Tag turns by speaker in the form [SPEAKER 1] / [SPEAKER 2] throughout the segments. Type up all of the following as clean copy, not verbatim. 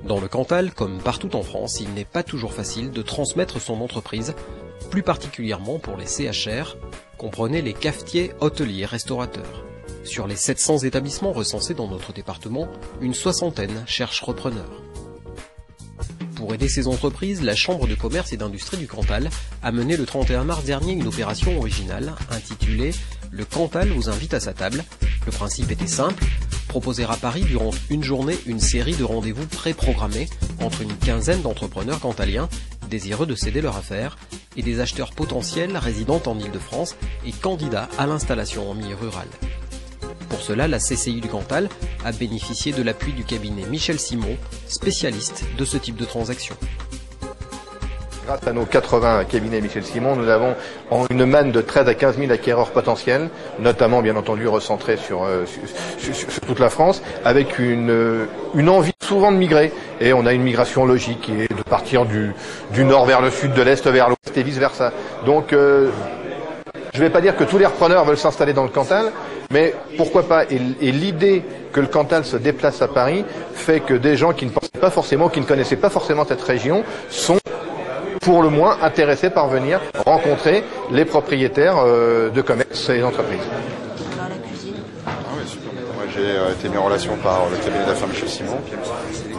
[SPEAKER 1] Dans le Cantal, comme partout en France, il n'est pas toujours facile de transmettre son entreprise, plus particulièrement pour les CHR, comprenez les cafetiers, hôteliers, restaurateurs. Sur les 700 établissements recensés dans notre département, une soixantaine cherchent repreneurs. Pour aider ces entreprises, la Chambre de commerce et d'industrie du Cantal a mené le 31 mars dernier une opération originale intitulée « Le Cantal vous invite à sa table ». Le principe était simple, proposer à Paris durant une journée une série de rendez-vous pré-programmés entre une quinzaine d'entrepreneurs cantaliens désireux de céder leur affaire et des acheteurs potentiels résidant en Île-de-France et candidats à l'installation en milieu rural. Pour cela, la CCI du Cantal a bénéficié de l'appui du cabinet Michel Simon, spécialiste de ce type de transaction.
[SPEAKER 2] Grâce à nos 80 cabinets Michel Simon, nous avons une manne de 13 à 15 000 acquéreurs potentiels, notamment bien entendu recentrés sur toute la France, avec une envie souvent de migrer. Et on a une migration logique qui est de partir du nord vers le sud, de l'est vers l'ouest et vice-versa. Donc je ne vais pas dire que tous les repreneurs veulent s'installer dans le Cantal, mais pourquoi pas. Et l'idée que le Cantal se déplace à Paris fait que des gens qui ne pensaient pas forcément, qui ne connaissaient pas forcément cette région, sont pour le moins intéressés par venir rencontrer les propriétaires de commerce et d'entreprises.
[SPEAKER 3] Moi, j'ai été mis en relation par le cabinet d'affaires Michel Simon,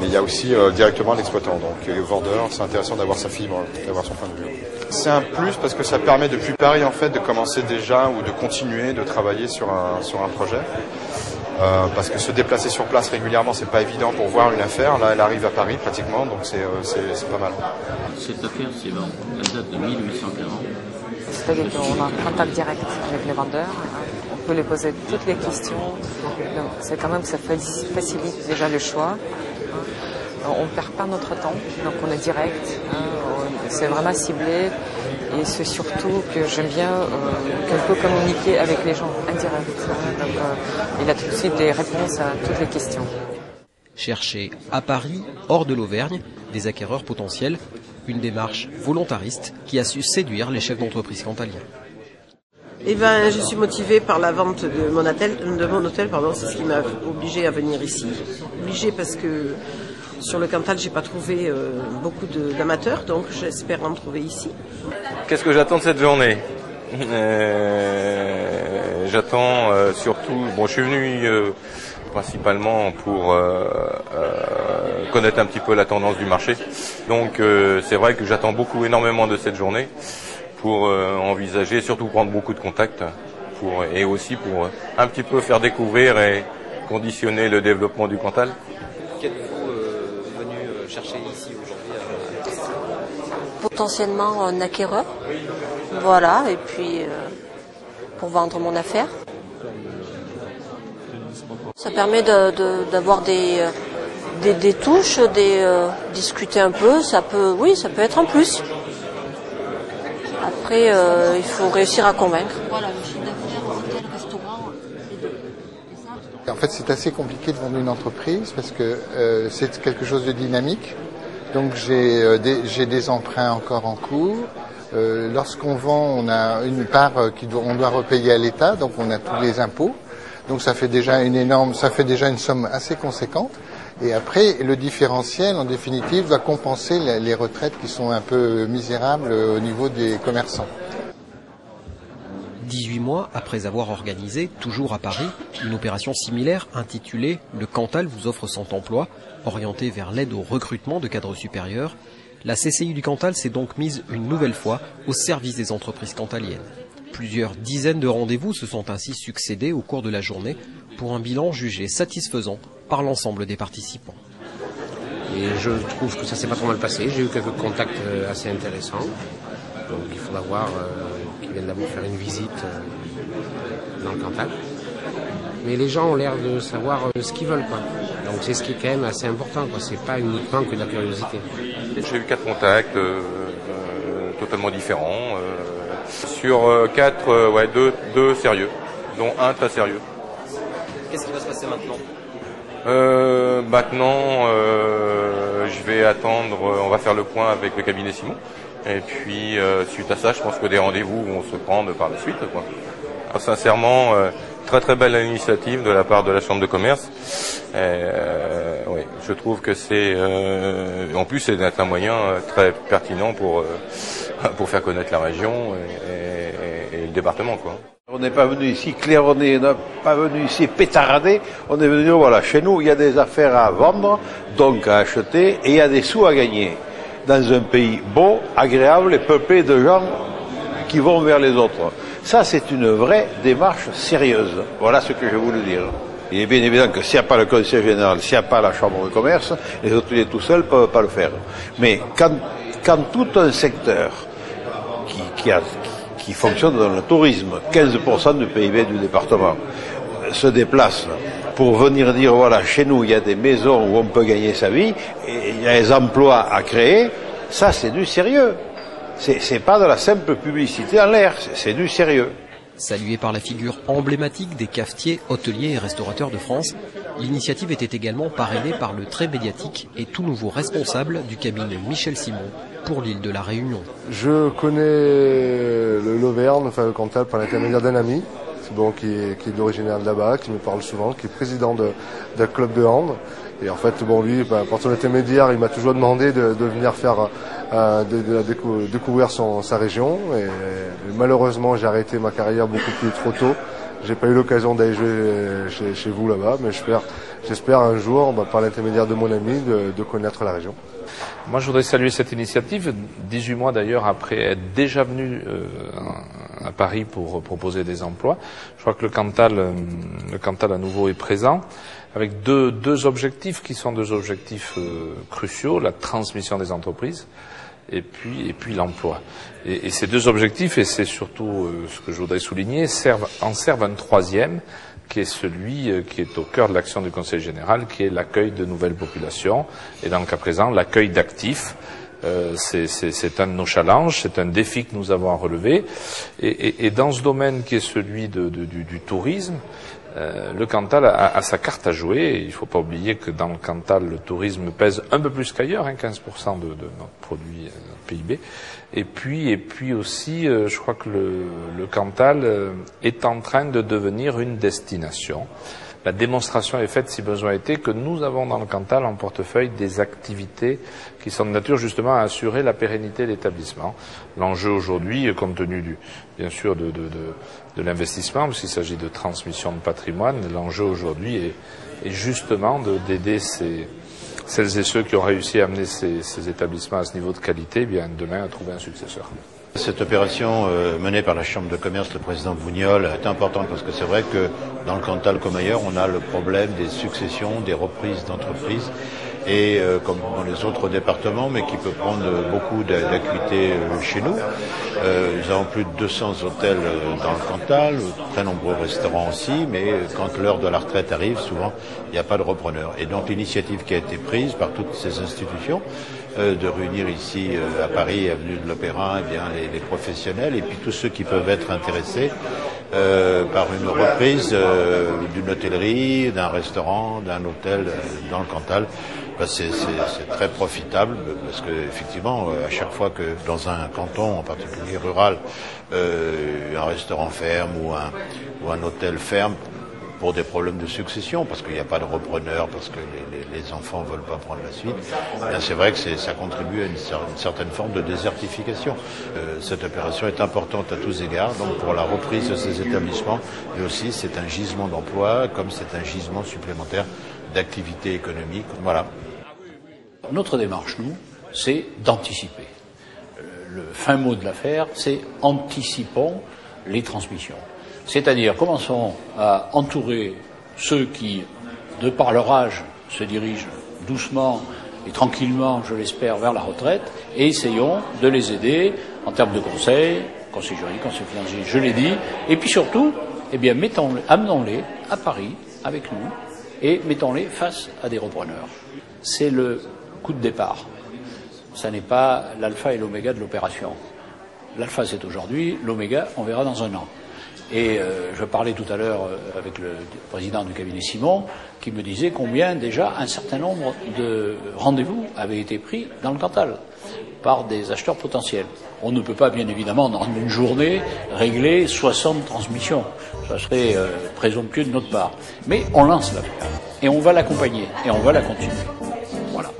[SPEAKER 3] mais il y a aussi directement l'exploitant. Donc les vendeurs, c'est intéressant d'avoir sa fibre, d'avoir son point de vue. C'est un plus parce que ça permet depuis Paris en fait de commencer déjà ou de continuer de travailler sur un projet. Parce que se déplacer sur place régulièrement, c'est pas évident pour voir une affaire. Là, elle arrive à Paris pratiquement, donc c'est pas mal.
[SPEAKER 4] Cette affaire, elle date de 1840.
[SPEAKER 5] C'est-à-dire qu'on a un contact direct avec les vendeurs, on peut les poser toutes les questions, donc c'est quand même que ça facilite déjà le choix. On ne perd pas notre temps, donc on est direct, c'est vraiment ciblé et c'est surtout que j'aime bien qu'on peut communiquer avec les gens indirects. Donc il a tout de suite des réponses à toutes les questions.
[SPEAKER 1] Chercher à Paris, hors de l'Auvergne, des acquéreurs potentiels, une démarche volontariste qui a su séduire les chefs d'entreprise cantaliens.
[SPEAKER 6] Eh ben, je suis motivée par la vente de mon hôtel, c'est ce qui m'a obligée à venir ici. Obligée parce que sur le Cantal, j'ai pas trouvé beaucoup d'amateurs, donc j'espère en trouver ici.
[SPEAKER 7] Qu'est-ce que j'attends de cette journée? J'attends surtout, je suis venu principalement pour connaître un petit peu la tendance du marché. Donc c'est vrai que j'attends énormément de cette journée pour envisager, surtout prendre beaucoup de contacts et aussi pour un petit peu faire découvrir et conditionner le développement du Cantal.
[SPEAKER 1] Qu'êtes-vous venu chercher ici aujourd'hui?
[SPEAKER 8] Potentiellement un acquéreur, voilà, et puis pour vendre mon affaire. Ça permet d'avoir des touches, discuter un peu, ça peut être un plus. Après, il faut réussir à convaincre. Voilà, le chiffre d'affaires, hôtel, restaurant, les deux.
[SPEAKER 9] En fait, c'est assez compliqué de vendre une entreprise parce que c'est quelque chose de dynamique. Donc j'ai des emprunts encore en cours. Lorsqu'on vend, on a une part on doit repayer à l'État, donc on a tous les impôts. Donc ça fait déjà une somme assez conséquente. Et après, le différentiel, en définitive, va compenser les retraites qui sont un peu misérables au niveau des commerçants.
[SPEAKER 1] 18 mois après avoir organisé, toujours à Paris, une opération similaire intitulée « Le Cantal vous offre 100 emplois », orientée vers l'aide au recrutement de cadres supérieurs, la CCI du Cantal s'est donc mise une nouvelle fois au service des entreprises cantaliennes. Plusieurs dizaines de rendez-vous se sont ainsi succédés au cours de la journée pour un bilan jugé satisfaisant par l'ensemble des participants.
[SPEAKER 10] Et je trouve que ça s'est pas trop mal passé. J'ai eu quelques contacts assez intéressants. Donc il faudra voir qu'ils viennent d'abord faire une visite dans le Cantal. Mais les gens ont l'air de savoir ce qu'ils veulent, quoi. Donc c'est ce qui est quand même assez important, quoi. C'est pas uniquement que de la curiosité.
[SPEAKER 7] J'ai eu 4 contacts totalement différents. Sur 4, 2 sérieux, dont un très sérieux.
[SPEAKER 1] Qu'est-ce qui va se passer maintenant?
[SPEAKER 7] Maintenant, je vais attendre, on va faire le point avec le cabinet Simon. Et puis, suite à ça, je pense que des rendez-vous vont se prendre par la suite, quoi. Alors, sincèrement, Très très belle initiative de la part de la Chambre de commerce. Oui, je trouve que c'est en plus c'est un moyen très pertinent pour faire connaître la région et le département, quoi.
[SPEAKER 11] On n'est pas venu ici claironner, on n'est pas venu ici pétarader, on est venu, voilà, chez nous il y a des affaires à vendre, donc à acheter, et il y a des sous à gagner. Dans un pays beau, agréable et peuplé de gens qui vont vers les autres. Ça, c'est une vraie démarche sérieuse. Voilà ce que je voulais dire. Il est bien évident que s'il n'y a pas le Conseil général, s'il n'y a pas la Chambre de commerce, les hôteliers tout seuls ne peuvent pas le faire. Mais quand tout un secteur qui fonctionne dans le tourisme, 15% du PIB du département, se déplace pour venir dire, voilà, chez nous, il y a des maisons où on peut gagner sa vie, et il y a des emplois à créer, ça, c'est du sérieux. C'est pas de la simple publicité en l'air, c'est du sérieux.
[SPEAKER 1] Saluée par la figure emblématique des cafetiers, hôteliers et restaurateurs de France, l'initiative était également parrainée par le très médiatique et tout nouveau responsable du cabinet Michel Simon pour l'île de la Réunion.
[SPEAKER 12] Je connais l'Auvergne, enfin le Cantal, par l'intermédiaire d'un ami, bon, qui est d'origine de là-bas, qui me parle souvent, qui est président d'un club de hand. Et en fait, bon, lui, par son intermédiaire, il m'a toujours demandé de venir faire découvrir sa région. Et malheureusement, j'ai arrêté ma carrière beaucoup plus trop tôt. J'ai pas eu l'occasion d'aller jouer chez vous là-bas, mais j'espère un jour, par l'intermédiaire de mon ami, de connaître la région.
[SPEAKER 13] Moi, je voudrais saluer cette initiative, 18 mois d'ailleurs après être déjà venu à Paris pour proposer des emplois. Je crois que le Cantal à nouveau est présent, avec deux objectifs qui sont deux objectifs cruciaux, la transmission des entreprises et puis l'emploi. Et ces deux objectifs, et c'est surtout ce que je voudrais souligner, en servent un troisième, qui est celui qui est au cœur de l'action du Conseil général, qui est l'accueil de nouvelles populations, et dans le cas présent, l'accueil d'actifs. C'est un de nos challenges, c'est un défi que nous avons à relever. Et dans ce domaine qui est celui du tourisme, le Cantal a sa carte à jouer. Et il ne faut pas oublier que dans le Cantal, le tourisme pèse un peu plus qu'ailleurs, 15% de notre produit, notre PIB. Et puis aussi, je crois que le Cantal est en train de devenir une destination. La démonstration est faite, si besoin était, que nous avons dans le Cantal en portefeuille des activités qui sont de nature justement à assurer la pérennité de l'établissement. L'enjeu aujourd'hui, compte tenu bien sûr de l'investissement, parce qu'il s'agit de transmission de patrimoine, l'enjeu aujourd'hui est justement d'aider celles et ceux qui ont réussi à amener ces établissements à ce niveau de qualité, bien demain à trouver un successeur.
[SPEAKER 14] Cette opération menée par la Chambre de commerce, le président Bougnol, est importante parce que c'est vrai que dans le Cantal comme ailleurs, on a le problème des successions, des reprises d'entreprises, et comme dans les autres départements, mais qui peut prendre beaucoup d'acuité chez nous. Nous avons plus de 200 hôtels dans le Cantal, très nombreux restaurants aussi, mais quand l'heure de la retraite arrive, souvent, il n'y a pas de repreneur. Et donc l'initiative qui a été prise par toutes ces institutions, de réunir ici à Paris, avenue de l'Opéra, eh bien les professionnels et puis tous ceux qui peuvent être intéressés par une reprise d'une hôtellerie, d'un restaurant, d'un hôtel dans le Cantal. C'est très profitable parce que effectivement, à chaque fois que dans un canton, en particulier rural, un restaurant ferme ou un hôtel ferme, pour des problèmes de succession, parce qu'il n'y a pas de repreneur, parce que les enfants ne veulent pas prendre la suite, c'est vrai que ça contribue à une certaine forme de désertification. Cette opération est importante à tous égards, donc pour la reprise de ces établissements, mais aussi c'est un gisement d'emploi, comme c'est un gisement supplémentaire d'activité économique. Voilà.
[SPEAKER 15] Notre démarche, nous, c'est d'anticiper. Le fin mot de l'affaire, c'est anticipons les transmissions. C'est-à-dire, commençons à entourer ceux qui, de par leur âge, se dirigent doucement et tranquillement, je l'espère, vers la retraite, et essayons de les aider en termes de conseils juridiques, conseils financiers, je l'ai dit, et puis surtout, eh bien, amenons-les à Paris avec nous, et mettons-les face à des repreneurs. C'est le coup de départ. Ça n'est pas l'alpha et l'oméga de l'opération. L'alpha, c'est aujourd'hui, l'oméga, on verra dans un an. Et je parlais tout à l'heure avec le président du cabinet Simon, qui me disait combien déjà un certain nombre de rendez-vous avaient été pris dans le Cantal par des acheteurs potentiels. On ne peut pas, bien évidemment, dans une journée, régler 60 transmissions. Ça serait présomptueux de notre part. Mais on lance l'affaire, et on va l'accompagner, et on va la continuer. Voilà.